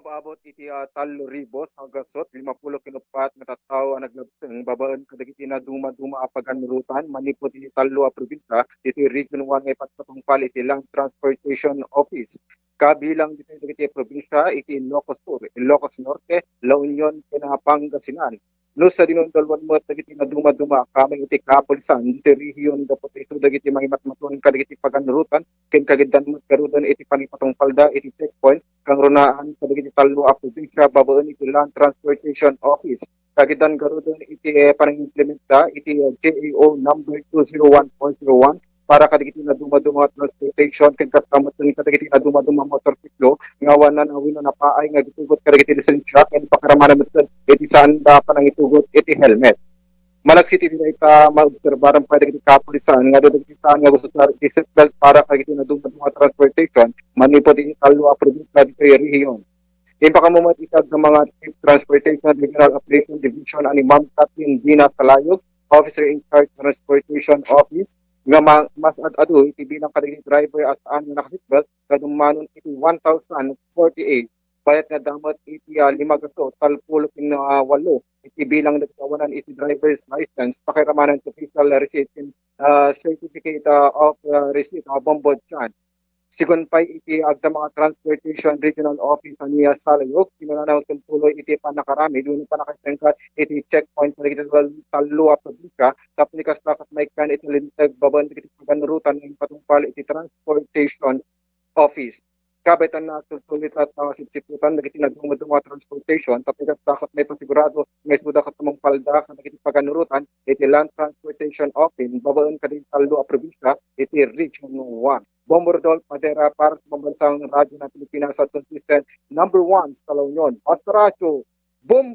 Paabot iti talo ribos hanggang sot 50 kinupat nga tattawa naglabteng babaan kadagiti na duma-duma a paganurutan manipot iti talo a probinsya iti Region 1 nga ipatpatungpal iti Land Transportation Office. Kabilang dito iti probinsya iti Ilocos Sur, Ilocos Norte, La Union, Pangasinan. No sa dinondolwan mo dagiti na duma-duma kaming iti kapulisan iti rehiyon dapat ito dagiti mangimatmaton kadagiti paganurutan ken kagidan mo karudan iti panipatungpalda iti checkpoint kang runaan kadagiti talo a probinsya babaen iti Land Transportation Office. Kagidan garudan iti panangimplementa iti JAO number 201.01 para kadagiti na duma-duma transportation ken katamatan kadagiti na duma-duma motorsiklo nga wanan awino na paay nga gitugot kadagiti lisensya ken pakaramanan meted iti sanda panangitugot iti helmet. Malagsiti din ita maobserbaran pa dagiti kapulisan nga dagiti saan nga gusto sa seatbelt para kadagiti na duma-duma transportation manipod iti talo a probinsya dito rehiyon. Impakamumat itag ng mga Chief Transportation Regional Operation Division ani Ma'am Kathleen Dina Salayog, Officer in Charge Transportation Office, nga mas adu iti bilang kadagiti driver as an nakasitbelt kadumanon iti 1,048 bayat nga damat iti 5 gasto talpulo kin 8 iti bilang nagkawanan iti driver's license pakiramanan sa official receipt certificate of receipt bombod chan. Sigun pa iti agda mga Transportation Regional Office niya Salayog, kinananaw tuloy iti panakarami, doon panakasengkat iti checkpoint na iti talo a probinsya, tapnikas dapat may kan iti lintag baban iti paganurutan ng patungpal iti Transportation Office. Kabetan na tutulit at sitsiputan nagiti nagdumaduma transportation, tapnikas dapat may pasigurado may suda katumang palda sa nagiti paganurutan iti Land Transportation Office, babaan kaditi talo a probinsya iti Region 1. Bombordol Padera para sa pambansang radyo ng Pilipinas at consistent number 1 sa La Union. Basta Radyo, Bombo!